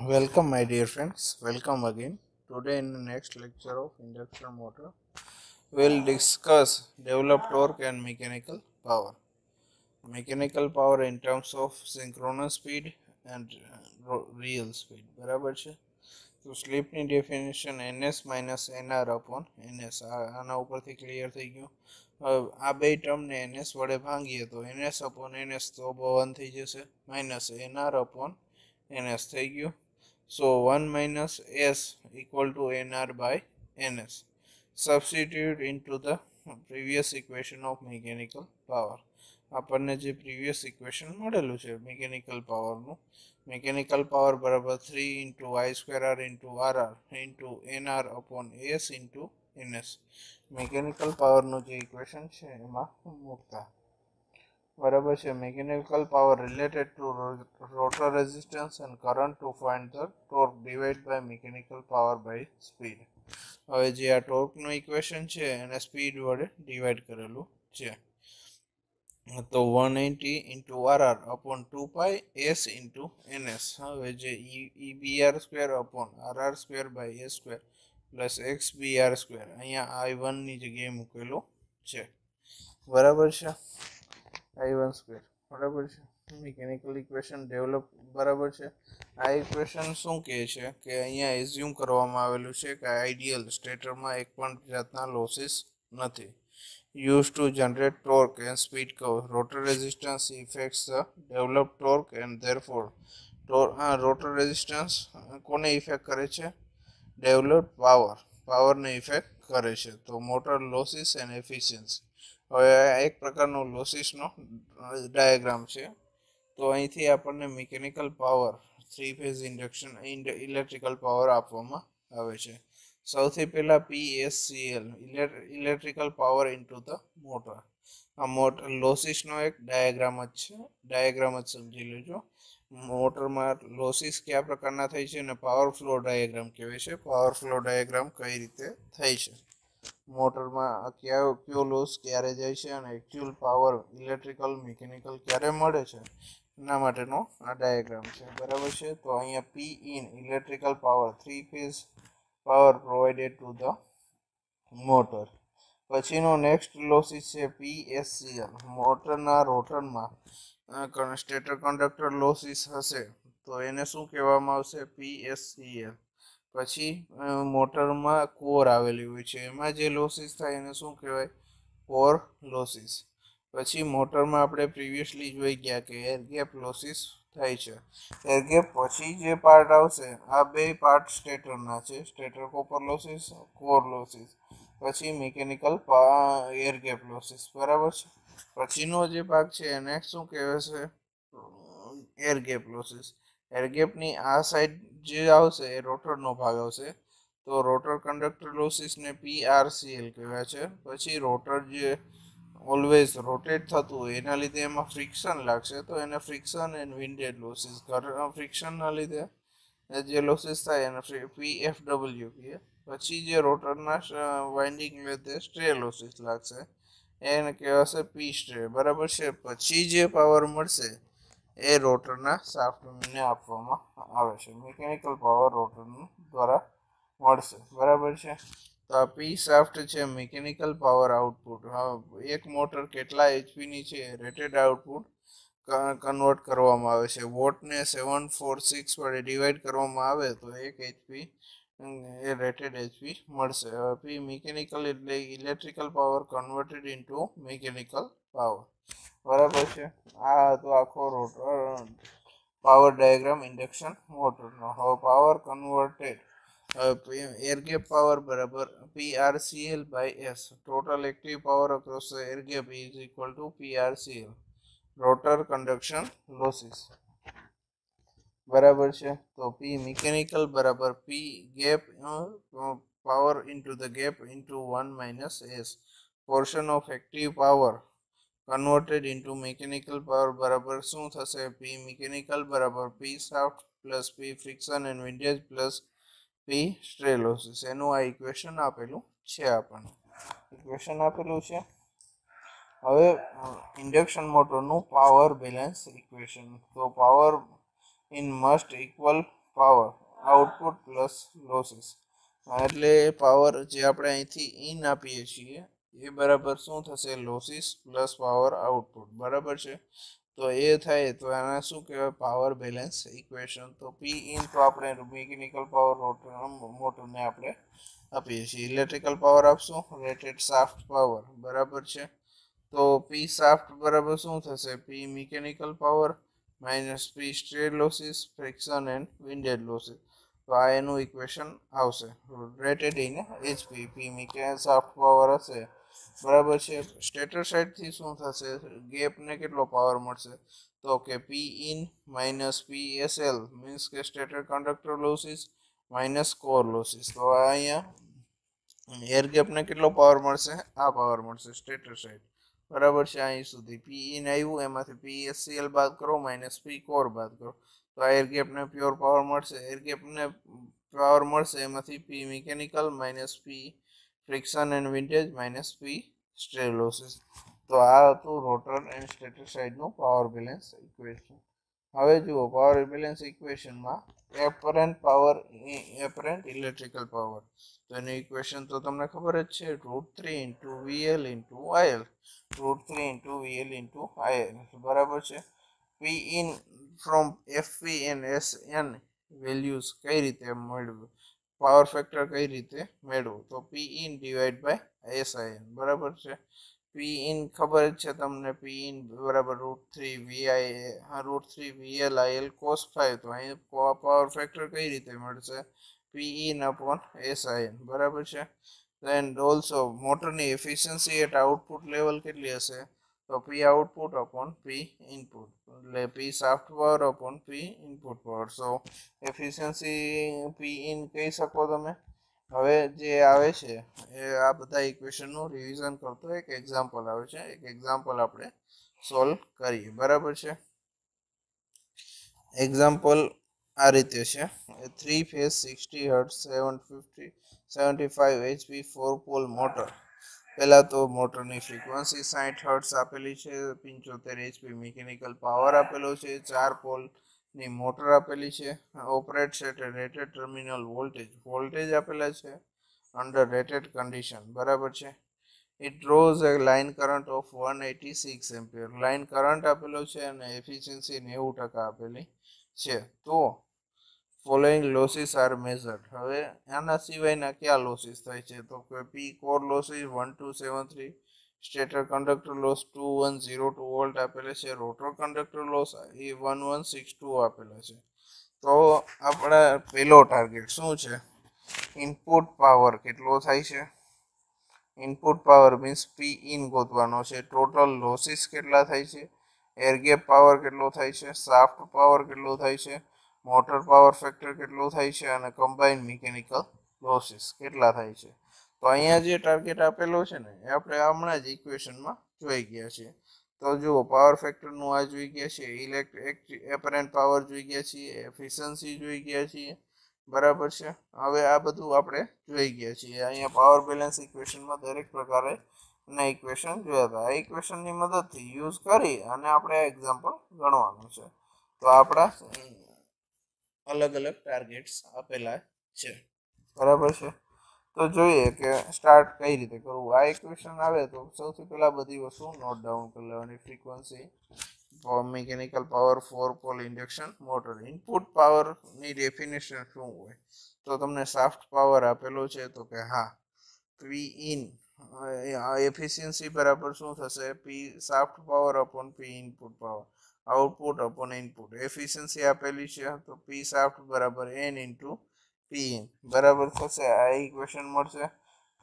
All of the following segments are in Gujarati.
Welcome, my dear friends. Welcome again. Today, in the next lecture of induction motor, we'll discuss developed torque and mechanical power. Mechanical power in terms of synchronous speed and real speed. બરાબર છે. તો સ્લીપની definition ns minus nr upon ns આના ઉપરથી ક્લિયર થઈ ગયું. આ બે ટર્મને ns વડે ભાંગીએ તો ns અપોન ns તો 1 થઈ જશે માઇનસ nr અપોન ns થઈ ગયું. So 1 minus s equal to nr by ns. Substitute into the previous equation of mechanical power. આપણને જે પ્રીવિયસ ઇક્વેશન મળેલું છે મિકેનિકલ પાવરનું, મિકેનિકલ પાવર બરાબર 3 into I square R into R R into N R upon S into NS. Mechanical પાવરનું જે ઇક્વેશન છે એમાં મૂકતા બરાબર છે. Mechanical power related to rotor resistance and current to find the torque divide by mechanical power by speed. હવે જે આ ટોર્કનું ઇક્વેશન છે એને સ્પીડ વડે ડિવાઇડ કરેલું છે. તો 180 into R R upon 2 pi S into NS. હવે જે ઈ B R square upon R R square by A square plus X B R square અહીંયા i1ની જગ્યાએ મૂકેલો છે. બરાબર છે. i1 સ્ક્વેર બરાબર છે. મિકેનિકલ ઇક્વેશન ડેવલપ બરાબર છે. આ ઇક્વેશન શું કહે છે કે અહીંયા એઝ્યુમ કરવામાં આવેલું છે કે આઈડિયલ સ્ટેટરમાં એક પણ જાતના લોસીસ નથી. Used to generate torque and speed curve. Rotor resistance affects the developed torque and therefore rotor resistance કોને ઇફેક્ટ કરે છે? ડેવલપ્ડ પાવરને ઇફેક્ટ કરે છે. તો મોટર લોસીસ એન્ડ એફિશિયન્સી. હવે એક પ્રકારનો લોસીસનો ડાયાગ્રામ છે. તો અહીંથી આપણને mechanical power 3 phase induction electrical power આપવામાં આવે છે. સૌથી પહેલા PSCL electrical power into the motor. આ મોટર લોસીસનો એક ડાયાગ્રામ જ છે. ડાયાગ્રામ જ સમજી લેજો. મોટરમાં લોસીસ કયા પ્રકારના થઈ છે અને પાવર ફ્લો ડાયાગ્રામ કહેવાય છે. પાવર ફ્લો ડાયાગ્રામ કઈ રીતે થઈ છે, મોટરમાં કયો લોસ ક્યારે જાય છે અને એકચ્યુઅલ પાવર ઇલેક્ટ્રિકલ મિકેનિકલ ક્યારે મળે છે એના માટેનો આ ડાયાગ્રામ છે. બરાબર છે. તો અહીંયા P in electrical power 3 phase power provided to the motor. પછીનો નેક્સ્ટ લોસીસ છે PSCL. મોટરના રોટરમાં સ્ટેટર કંડક્ટર લોસીસ હશે તો એને શું કહેવામાં આવશે? PSCL. પછી મોટરમાં કોર આવેલી હોય છે એમાં જે લોસીસ થાય એને શું કહેવાય? Core losses. પછી મોટરમાં આપણે પ્રિવિયસલી જોઈ ગયા કે એર ગેપ લોસીસ થાય છે. એર ગેપ પછી જે પાર્ટ આવશે આ બે પાર્ટ સ્ટેટરના છે. Stator copper losses, core losses. પછી મિકેનિકલ એર ગેપ લોસીસ. બરાબર છે. પછીનો જે ભાગ છે એને શું કહેવાશે? Air gap losses. એર ગેપની આ સાઈડ જે આવશે એ રોટરનો ભાગ આવશે. તો રોટર કંડક્ટર લોસીસને PRCL કહેવાય છે. પછી રોટર જે ઓલવેઝ રોટેટ થતું હોય એના લીધે એમાં ફ્રિક્શન લાગશે તો એને ફ્રિક્શન એન્ડ વિન્ડેડ લોસીસ. ફ્રિક્શનના લીધે જે લોસીસ થાય એને PFW કહીએ. પછી જે રોટરના વાઇન્ડિંગ લીધે સ્ટ્રે લોસીસ લાગશે એને કહેવાશે P સ્ટ્રે. બરાબર છે. પછી જે પાવર મળશે એ રોટરના શાફ્ટને આપવામાં આવે છે. મિકેનિકલ પાવર રોટર દ્વારા મળશે. બરાબર છે. તો આ P શાફ્ટ છે મિકેનિકલ પાવર આઉટપુટ. એક મોટર કેટલા એચપીની છે રેટેડ આઉટપુટ કન્વર્ટ કરવામાં આવે છે. વોટને 746 વડે ડિવાઈડ કરવામાં આવે તો 1 એચપી એ રેટેડ એચપી મળશે. P મિકેનિકલ એટલે electrical power converted into mechanical power. બરાબર છે. આ હતો આખો રોટર પાવર ડાયાગ્રામ ઇન્ડક્શન મોટરનો. હવે power converted air gap power બરાબર PRCL by S. Total active power across the air gap is equal to PRCL. Rotor conduction losses. બરાબર છે. તો P મિકેનિકલ બરાબર P gap power into the gap into 1 minus S. Portion of active power converted into mechanical power બરાબર શું થશે? P મિકેનિકલ બરાબર P shaft plus P friction and windage plus P stray losses. એનું આ ઇક્વેશન આપેલું છે. આપણને ઇક્વેશન આપેલું છે. હવે ઇન્ડક્શન મોટરનું પાવર બેલેન્સ ઇક્વેશન. તો power in must equal power output plus losses એટલે પાવર જે આપણે અહીંથી ઇન આપીએ છીએ એ બરાબર શું થશે લોસીસ પ્લસ પાવર આઉટપુટ બરાબર છે તો એ થાય તો આને શું કહેવાય પાવર બેલેન્સ ઇક્વેશન તો પી ઇન તો આપણે મિકેનિકલ પાવર મોટરને આપણે આપીએ છીએ ઇલેક્ટ્રિકલ પાવર આપશું રેટેડ શાફ્ટ પાવર બરાબર છે તો પી શાફ્ટ બરાબર શું થશે P mechanical power minus P stray losses friction and windage losses તો આ એનું ઇક્વેશન આવશે rated in HP P mechanical shaft power હશે બરાબર છે સ્ટેટર સાઈડથી શું થશે ગેપને કેટલો પાવર મળશે તો કે P in minus P SL means કે stator conductor losses minus core losses તો અહીંયા એર ગેપને કેટલો પાવર મળશે આ પાવર મળશે સ્ટેટર સાઈડ બરાબર છે અહીં સુધી પી ઇન આવ્યું એમાંથી પી એસસીએલ બાદ કરો માઇનસ પી કોર બાદ કરો તો આ એર ગેપને પ્યોર પાવર મળશે એર ગેપને પાવર મળશે એમાંથી P mechanical minus P friction and windage minus P stray losses તો આ હતું રોટર એન્ડ સ્ટેટર સાઈડનું પાવર બેલેન્સ ઇક્વેશન હવે જુઓ પાવર બેલેન્સ ઇક્વેશનમાં એપરન્ટ ઇલેક્ટ્રિકલ પાવર તો એનું ઇક્વેશન તો તમને ખબર જ છે √3 into VL into IL √3 into VL into IL બરાબર છે P in from FP and SN values કઈ રીતે મેળવવું પાવર ફેક્ટર કઈ રીતે મેળવવું તો પી ઇન ડિવાઈડ બાય એસઆઈએન બરાબર છે પી ઇન ખબર જ છે તમને પી ઇન બરાબર √3 વીએલ આઈએલ કોસ 5 તો અહીં પાવર ફેક્ટર કઈ રીતે મળશે પી ઇન અપોન એસઆઈએન બરાબર છે એન્ડ ઓલ્સો મોટરની એફિશિયન્સી એટ આઉટપુટ લેવલ કેટલી હશે તો P output upon P input એટલે P shaft power upon P input power so efficiency P in કહી શકો તમે હવે જે આવે છે એ આ બધા ઇક્વેશનનું રિવિઝન કરતો એક એક્ઝામ્પલ આવે છે એક એક્ઝામ્પલ આપણે સોલ્વ કરીએ બરાબર છે એક્ઝામ્પલ આ રીતે છે 3 phase 60 hertz 75 HP 4 pole motor પહેલા તો મોટરની ફ્રીક્વન્સી 60 હર્ટ્ઝ આપેલી છે 75 HP મિકેનિકલ પાવર આપેલો છે 4 પોલની મોટર આપેલી છે ઓપરેટ છે રેટેડ ટર્મિનલ વોલ્ટેજ આપેલા છે અંડર રેટેડ કન્ડિશન બરાબર છે it draws a line current of 186 ampere line current આપેલો છે અને એફિશિયન્સી 90% આપેલી છે તો ફોલોઈંગ લોસીસ આર મેઝર્ડ હવે આના સિવાયના કયા લોસીસ થાય છે તો કે P core losses 1273 stator conductor loss 2102 volt આપેલા છે રોટર કંડક્ટર લોસ એ 1162 આપેલા છે તો આપણા પહેલો ટાર્ગેટ શું છે ઇનપુટ પાવર કેટલો થાય છે input power means P in ગોતવાનો છે ટોટલ લોસીસ કેટલા થાય છે એર ગેપ પાવર કેટલો થાય છે શાફ્ટ પાવર કેટલો થાય છે મોટર પાવર ફેક્ટર કેટલો થાય છે અને કમ્બાઇન્ડ મિકેનિકલ લોસીસ કેટલા થાય છે તો અહીંયા જે ટાર્ગેટ આપેલો છે ને એ આપણે હમણાં જ ઇક્વેશનમાં જોઈ ગયા છીએ તો જુઓ પાવર ફેક્ટરનું આ જોઈ ગયા છીએ ઇલેક્ટ્રિક એપરન્ટ પાવર જોઈ ગયા છીએ એફિશિયન્સી જોઈ ગયા છીએ બરાબર છે હવે આ બધું આપણે જોઈ ગયા છીએ અહીંયા પાવર બેલેન્સ ઇક્વેશનમાં દરેક પ્રકારે ના ઇક્વેશન જોયા હતા આ ઇક્વેશનની મદદથી યુઝ કરી અને આપણે એક્ઝામ્પલ ગણવાનું છે તો આપણા અલગ અલગ ટાર્ગેટ્સ આપેલા છે બરાબર છે તો જોઈએ કે સ્ટાર્ટ કઈ રીતે કરવું આ ઇક્વેશન આવે તો સૌથી પહેલા બધી વસ્તુ નોટ ડાઉન કરી લેવાની frequency mechanical power 4 pole induction motor input પાવરની ડેફિનેશન શું હોય તો તમને શાફ્ટ પાવર આપેલો છે તો કે હા પી ઇન એફિશિયન્સી બરાબર શું થશે P shaft power upon P input power output upon input efficiency આપેલી છે તો પી શાફ્ટ બરાબર એન ઇન્ટુ પી ઇન બરાબર થશે આ ઇક્વેશન મળશે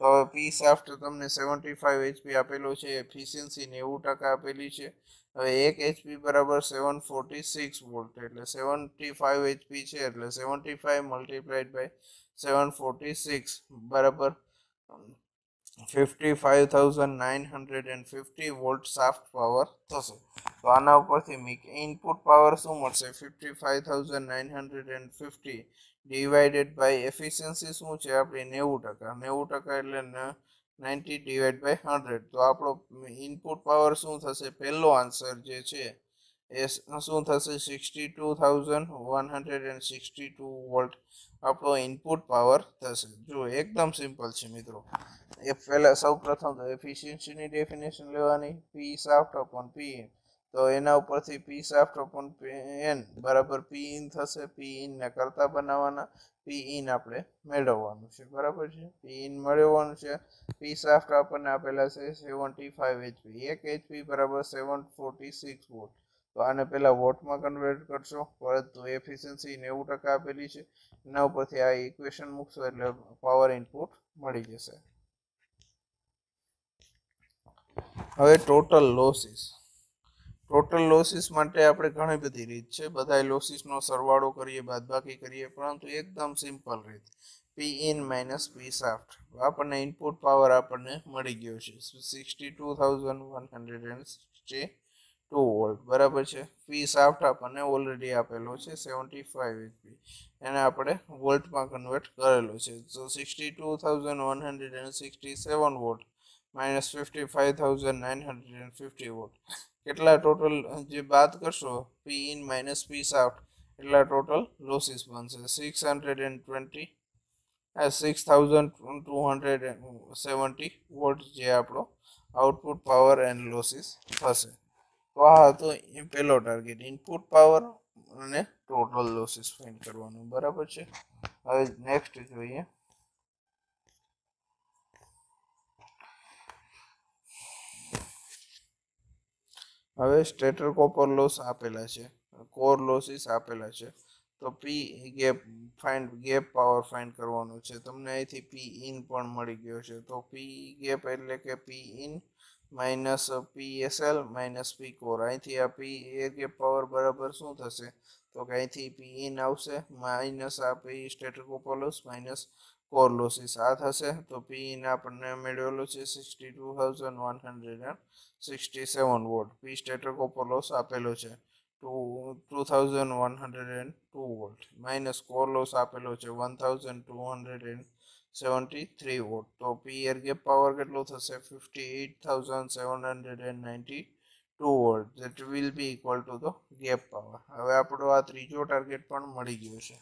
તો હવે પી શાફ્ટ તમને 75 HP આપેલો છે એફિશિયન્સી 90% આપેલી છે હવે 1 HP બરાબર 746 વોલ્ટ એટલે 75 HP છે એટલે 75 મલ્ટીપ્લાઈડ બાય 746 બરાબર 55,950 વોલ્ટ શાફ્ટ પાવર થશે તો આના ઉપરથી ઇનપુટ પાવર શું મળશે 55,950 ડિવાઇડેડ બાય એફિશિયન્સી શું છે આપણી 90% એટલે 90 ડિવાઇડ બાય 100 તો આપણો ઇનપુટ પાવર શું થશે પહેલો આન્સર જે છે એ શું થશે 62,162 વોલ્ટ આપણો ઇનપુટ પાવર થશે. જો એકદમ સિમ્પલ છે મિત્રો. એ પહેલા સૌ પ્રથમ તો એફિશિયન્સીની ડેફિનેશન લેવાની, પી શાફ્ટ અપોન પી ઇન. તો એના ઉપરથી પી શાફ્ટ અપોન એન બરાબર પી ઇન થશે. પી ઇન ને કરતા બનાવવાના, પી ઇન આપણે મેળવવાનું છે. બરાબર છે, પી ઇન મેળવવાનું છે. પી શાફ્ટ આપણને આપેલા છે 75 HP. 1 HP બરાબર 746 વોટ. તો આને પહેલા વોટમાં કન્વર્ટ કરશો, પરંતુ એફિશિયન્સી 90% આપેલી છે. એના ઉપરથી આ ઇક્વેશન મૂકશો એટલે પાવર ઇનપુટ મળી જશે. હવે ટોટલ લોસીસ માટે આપણે ઘણી બધી રીત છે. બધા લોસીસનો સરવાળો કરીએ, બાદબાકી કરીએ, પરંતુ એકદમ સિમ્પલ રીત પી ઇન માઇનસ પી શાફ્ટ. આપણને ઇનપુટ પાવર આપણને મળી ગયો છે 62,162 વોલ્ટ. બરાબર છે. પી શાફ્ટ આપણને ઓલરેડી આપેલો છે 75 HP. એને આપણે વોલ્ટમાં કન્વર્ટ કરેલો છે. તો 62,167 વોલ્ટ માઇનસ 55,950 વોટ. કેટલા ટોટલ જે બાદ કરશો પી ઇન માઇનસ પી શાફ્ટ એટલા ટોટલ લોસીસ બનશે 6,270 વોટ, જે આપણો આઉટપુટ પાવર એન્ડ લોસીસ થશે. તો આ હતો એ પહેલો ટાર્ગેટ, ઇનપુટ પાવર અને ટોટલ લોસીસ ફાઇન્ડ કરવાનું. બરાબર છે. હવે નેક્સ્ટ જોઈએ. હવે સ્ટેટર કોપર લોસ આપેલા છે, કોર લોસીસ આપેલા છે. તો પી ગેપ પાવર ફાઇન્ડ કરવાનું છે. તમને અહીંથી પી ઇન પણ મળી ગયો છે. તો પી ગેપ એટલે કે P in minus PSL minus P core. અહીંથી આ પી એ ગેપ પાવર બરાબર શું થશે? તો કે અહીંથી પી ઇન આવશે માઇનસ આ P stator copper loss minus core losses આ થશે. તો પી ઇન આપણને મેળવેલો છે 62,167 watt. P stator copper loss આપેલો છે 2,102 વોટ માઇનસ કોર લોસ આપેલો છે 1,273 વોટ. તો પી એર ગેપ પાવર કેટલો થશે 58,792 watt. That will be equal to the gap power. હવે આપણો આ ત્રીજો ટાર્ગેટ પણ મળી ગયો છે.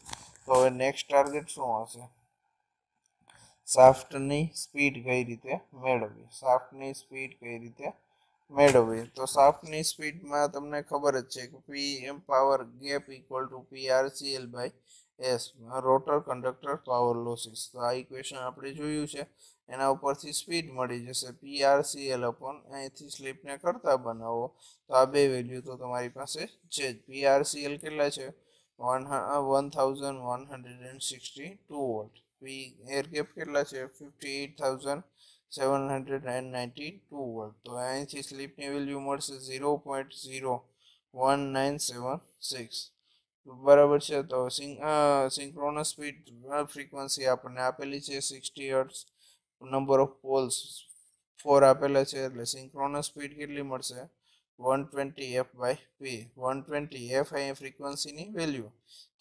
તો હવે નેક્સ્ટ ટાર્ગેટ શું હશે? શાફ્ટની સ્પીડ કઈ રીતે મેળવવી. તો શાફ્ટની સ્પીડમાં તમને ખબર જ છે કે P M power gap equal to PRCL by S, rotor conductor power losses. તો આ ઇક્વેશન આપણે જોયું છે. એના ઉપરથી સ્પીડ મળી જશે પીઆરસીએલ અપોન, અહીંથી સ્લીપને કરતા બનાવો તો આ બે વેલ્યુ તો તમારી પાસે છે જ. પીઆરસીએલ કેટલા છે 1,162 વોટ. પી એર ગેપ કેટલા છે 58,792 વોટ. તો અહીંથી સ્લીપની વેલ્યુ મળશે 0.01976. બરાબર છે. તો સિંક્રોનસ સ્પીડ ફ્રીક્વન્સી આપણને આપેલી છે 60 હર્ટ્ઝ. નંબર ઓફ પોલ્સ 4 આપેલા છે, એટલે સિંક્રોનસ સ્પીડ કેટલી મળશે 120 f બાય પી. 120 f અહીં ફ્રીક્વન્સીની વેલ્યુ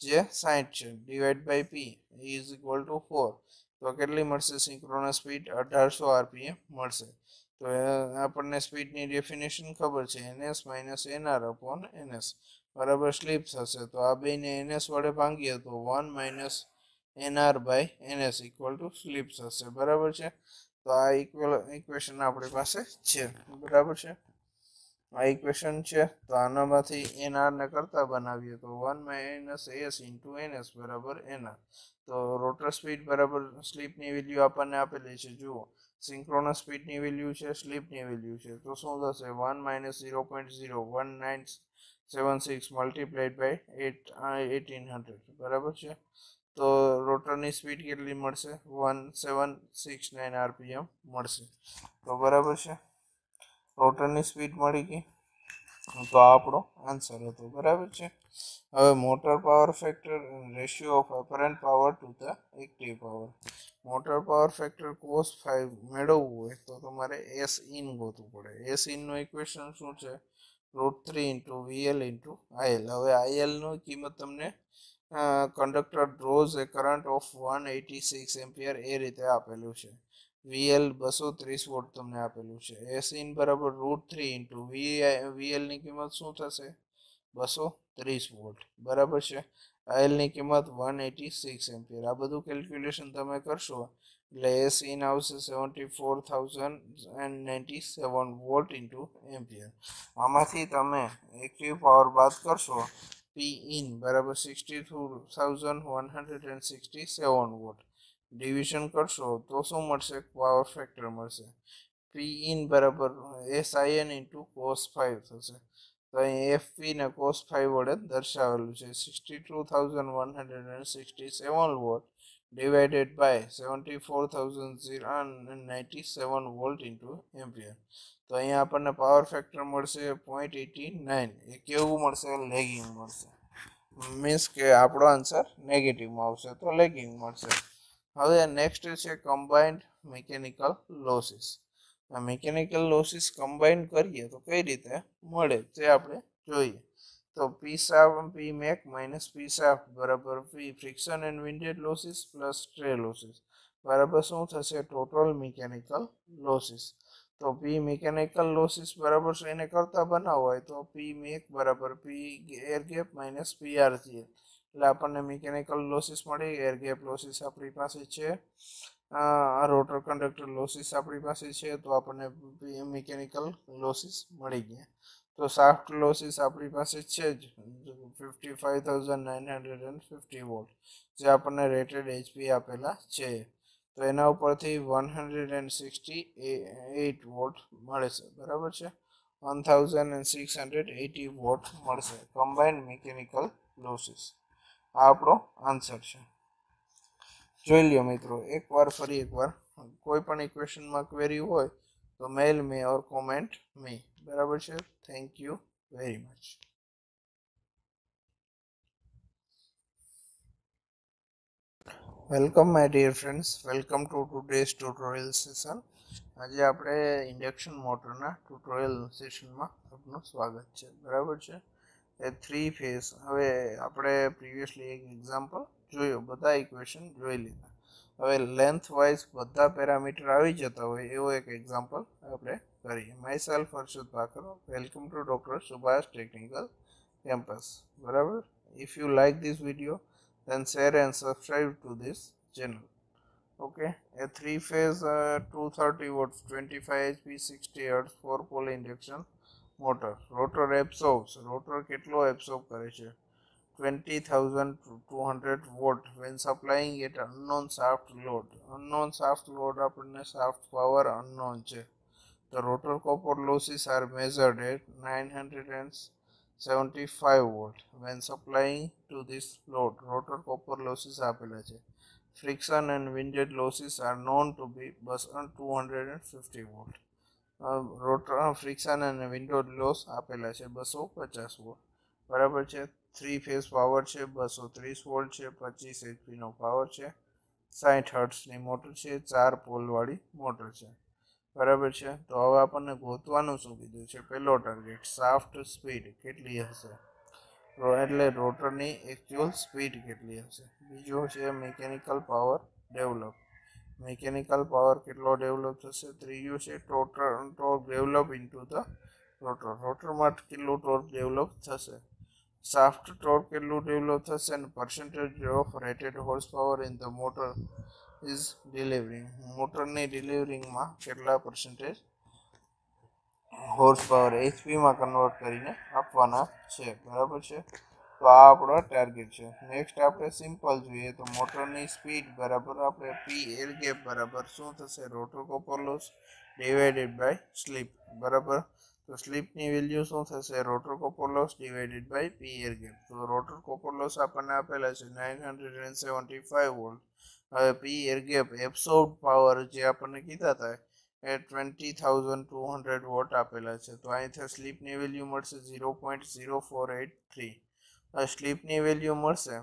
જે 60 છે divide by P is equal to 4. તો કેટલી મળશે સિંક્રોનસ સ્પીડ 1800 rpm મળશે. તો આપણને સ્પીડની ડેફિનેશન ખબર છે ns minus nr upon ns બરાબર સ્લીપ થશે. તો આ બેને ns વડે ભાંગીએ તો 1 minus nr by ns equal to slip થશે. બરાબર છે. તો આ ઇક્વેશન આપણી પાસે છે. બરાબર છે, આ ઇક્વેશન છે. તો આનામાંથી nr ને કરતા બનાવીએ તો 1 માઇનસ s ઇન્ટુ ns બરાબર nr. તો રોટર સ્પીડ બરાબર સ્લીપની વેલ્યુ આપણને આપેલી છે. જુઓ, સિંક્રોનસ સ્પીડની વેલ્યુ છે, સ્લીપની વેલ્યુ છે. તો શું થશે 1 માઇનસ 0.01976 મલ્ટીપ્લાઈડ બાય 1800. બરાબર છે. તો રોટરની સ્પીડ કેટલી મળશે 1769 rpm મળશે. તો બરાબર છે, રોટરની સ્પીડ મળી ગઈ. તો આ આપણો આન્સર હતો. બરાબર છે. હવે motor power factor ratio of apparent power to the active power. Motor power factor cos 5 મેળવવું હોય તો તમારે એસ ઇન ગોતવું પડે. એસ ઇન નું ઇક્વેશન શું છે √3 ઇન્ટુ વીએલ ઇન્ટુ આઈએલ. હવે આઈએલ નું કિંમત તમને conductor draws a current of 186 ampere એ રીતે આપેલું છે. વીએલ 230 વોટ તમને આપેલું છે. એસ ઇન બરાબર √3 ઇન્ટુ વીએલ ની કિંમત શું થશે 230 વોલ્ટ બરાબર છે. આઈએલ ની કિંમત 186 એમ્પિયર. આ બધું કેલ્ક્યુલેશન તમે કરશો એટલે એસ ઇન આવશે 74,097 વોલ્ટ ઇન્ટુ એમ્પિયર. આમાંથી તમે એક્ટિવ પાવર બાદ કરશો પી ઇન બરાબર 62,167 વોટ. ડિવિઝન કરશો તો શું મળશે? પાવર ફેક્ટર મળશે. પી ઇન બરાબર એસઆઈએન ઇન્ટુ કોસ 5 થશે. તો અહીં એફપી ને કોસ 5 વડે દર્શાવેલું છે. 62,167 watt divided by 74,097 volt into ampere. તો અહીંયા આપણને પાવર ફેક્ટર મળશે 0.89. એ કેવું મળશે? લેગિંગ મળશે. મીન્સ કે આપણો આન્સર નેગેટિવમાં આવશે તો લેગિંગ મળશે. હવે નેક્સ્ટ છે combined mechanical losses. Mechanical losses combine કરીએ તો કઈ રીતે મળે તે આપણે જોઈએ. તો પી સાફ પી મેક માઇનસ પી સાફ બરાબર P friction and windage losses plus stray losses બરાબર શું થશે? Total mechanical losses. તો પી મિકેનિકલ લોસીસ બરાબર શું એને કરતા બનાવવો હોય તો પી મેક બરાબર P air gap minus P R G. એટલે આપણને મિકેનિકલ લોસીસ મળી. એર ગેપ લોસીસ આપણી પાસે છે, રોટર કંડક્ટર લોસીસ આપણી પાસે છે, તો આપણને મિકેનિકલ લોસીસ મળી ગયા. તો શાફ્ટ લોસીસ આપણી પાસે છે જ 55,950 વોલ્ટ, જે આપણને રેટેડ એચપી આપેલા છે. તો એના ઉપરથી 168 વોટ મળે છે બરાબર છે. 1680 વોટ મળશે કમ્બાઇન્ડ મિકેનિકલ લોસીસ. આ આપણો આન્સર છે. જોઈ લ્યો મિત્રો એકવાર ફરી એકવાર. કોઈ પણ ઇક્વેશનમાં ક્વેરી હોય તો મેલ મે ઓર કોમેન્ટ મે. બરાબર છે. Thank you very much. Welcome my dear friends, welcome to today's tutorial session. આજે આપણે ઇન્ડક્શન મોટરના ટ્યુટોરિયલ સેશનમાં આપનું સ્વાગત છે. બરાબર છે. એ 3 ફેઝ. હવે આપણે પ્રીવિયસલી એક એક્ઝામ્પલ જોયું, બધા ઇક્વેશન જોઈ લીધા. હવે લેન્થ વાઇઝ બધા પેરામીટર આવી જતા હોય એવો એક એક્ઝામ્પલ આપણે કરીએ. Myself Harshad Bhakar, welcome to doctor Subhash technical campus. બરાબર. If you like this video then share and subscribe to this channel. Okay, a 3-phase 230 watts 25 hp 60 Hz 4 pole induction motor. Rotor absorbs. Rotor કેટલો absorb કરે છે? 20,200 watt when supplying it unknown shaft load. Unknown shaft load આપણને shaft power unknown છે. The rotor copper losses are measured at 975 volt when supplying to this load. Rotor copper losses આપેલા છે. Friction and windage losses are known to be 250 volt. Rotor friction અને વિન્ડો લોસ આપેલા છે 250 વોલ્ટ. બરાબર છે. 3 ફેઝ પાવર છે 230 વોલ્ટ છે, 25 એચપી નો પાવર છે, 60 હર્ટ્ઝની મોટર છે, 4 પોલ વાળી મોટર છે. બરાબર છે. તો હવે આપણને ગોતવાનું શું કીધું છે? પહેલો ટાર્ગેટ શાફ્ટ સ્પીડ કેટલી હશે, એટલે રોટરની એકચ્યુઅલ સ્પીડ કેટલી હશે. બીજો છે mechanical power develop. Mechanical power કેટલો ડેવલપ થશે. ત્રીજું છે torque develop into the rotor. રોટરમાં કેટલું ટોર્ક ડેવલપ થશે. શાફ્ટ ટોર્ક કેટલું ડેવલપ થશે અને percentage of rated horse power in the motor is delivering. મોટરની ડિલિવરિંગમાં કેટલા પર્સન્ટેજ હોર્સ પાવર એચપીમાં કન્વર્ટ કરીને આપવાના છે. બરાબર છે. તો આ આપણો ટાર્ગેટ છે. નેક્સ્ટ આપણે સિમ્પલ જોઈએ તો મોટરની સ્પીડ બરાબર આપણે પી એર ગેપ બરાબર શું થશે? Rotor copper loss divided by slip. બરાબર. તો સ્લીપની વેલ્યુ શું થશે? Rotor copper loss divided by P air gap. તો રોટર કોપર લોસ આપણને આપેલા છે 975 વોલ્ટ. હવે P air gap absorb power જે આપણને કીધા હતા એ 20,200 વોટ આપેલા છે. તો અહીંથી સ્લીપની વેલ્યુ મળશે 0.0483. સ્લીપની વેલ્યુ મળશે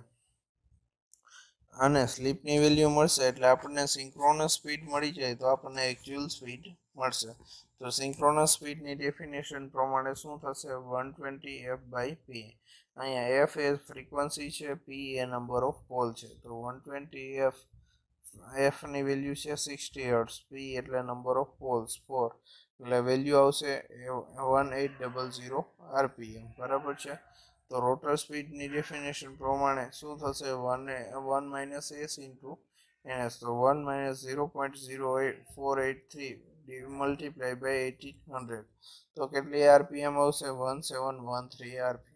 અને સ્લીપની વેલ્યુ મળશે એટલે આપણને સિંક્રોનસ સ્પીડ મળી જાય તો આપણને એકચ્યુઅલ સ્પીડ મળશે. તો સિંક્રોનસ સ્પીડની ડેફિનેશન પ્રમાણે શું થશે? 120 f બાય પી. અહીંયા એફ એ ફ્રીક્વન્સી છે, પી એ નંબર ઓફ પોલ છે. તો 120 એફની વેલ્યુ છે 60 હર્ટ્ઝ, પી એટલે નંબર ઓફ પોલ્સ 4, એટલે વેલ્યુ આવશે 1800 આરપીએમ. બરાબર છે. તો રોટર સ્પીડની ડેફિનેશન પ્રમાણે શું થશે 1 માઇનસ એસ ઇન્ટુ ns તો 1 માઇનસ 0.0483 મલ્ટીપ્લાય બાય 1800 તો કેટલી આરપીએમ આવશે 1713 આરપીએમ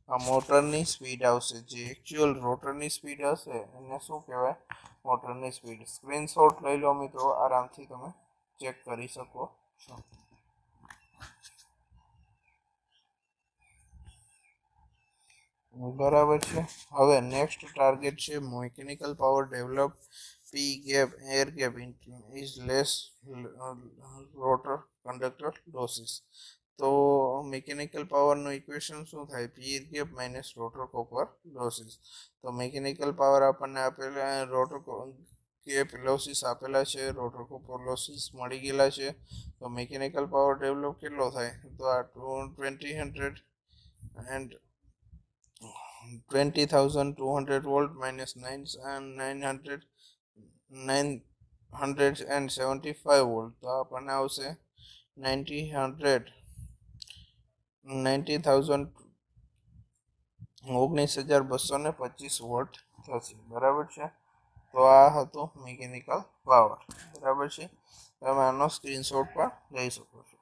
આ મોટરની સ્પીડ આવશે જે એકચ્યુઅલ રોટરની સ્પીડ હશે એને શું કહેવાય મોટરની સ્પીડ સ્ક્રીનશોટ લઈ લો મિત્રો આરામથી તમે ચેક કરી શકો છો બરાબર છે હવે નેક્સ્ટ ટાર્ગેટ છે mechanical power develop P gap air gap is less rotor conductor losses તો મિકેનિકલ પાવરનું ઇક્વેશન શું થાય P air gap minus rotor copper losses તો મિકેનિકલ પાવર આપણને આપેલા રોટર ગેપ લોસીસ આપેલા છે રોટર કોપર લોસીસ મળી ગયેલા છે તો મિકેનિકલ પાવર ડેવલપ કેટલો થાય તો આ 2000 એન્ડ 20,200 volt minus 975 volt તો આપણને આવશે 19,225 વોલ્ટ થશે બરાબર છે તો આ હતો મિકેનિકલ પાવર બરાબર છે તમે આનો સ્ક્રીનશોટ પણ લઈ શકો છો